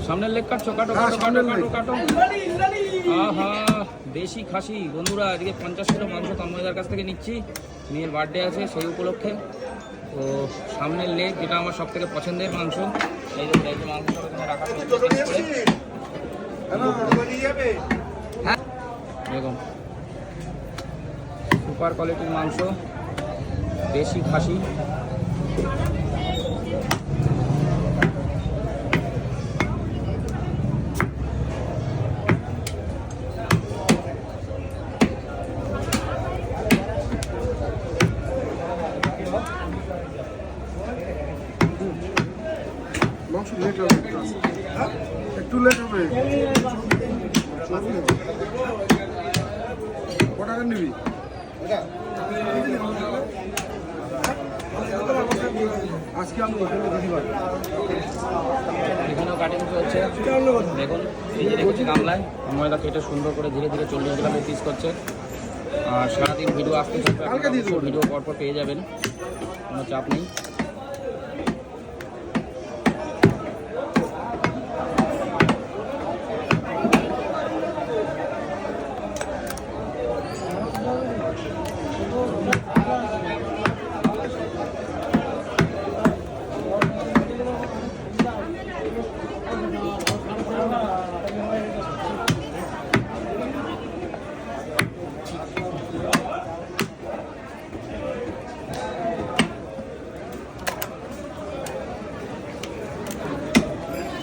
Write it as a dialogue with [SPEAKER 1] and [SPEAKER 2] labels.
[SPEAKER 1] সামনের লেগ কাটছো, কাটো কাটো কাটো কাটো কাটো। আহা, দেশি খাসি বন্ধুরা, এদিকে 50 কিলো মাংস তন্ময়দার কাছ থেকে নিচ্ছি। মেয়ের বার্থডে আছে সেই উপলক্ষে। তো সামনের লেগ, যেটা আমার সব থেকে পছন্দের মাংস, এই যে মাংসটা রাখা দেখুন, সুপার কোয়ালিটির মাংস, দেশি খাসি।
[SPEAKER 2] মাংস লেট হবে, একটু লেট হবে। কটাকা নিবি? আজকে আমি
[SPEAKER 1] এখানেও কাটিং চলছে দেখুন। এই যে রেখেছি গামলায়, ময়দা কেটে সুন্দর করে ধীরে ধীরে 40 গ্রামে পিস করছে। আর সারাদিন ভিডিও আসতে থাকবে, ভিডিও পরপর পেয়ে যাবেন, কোনো চাপ নেই।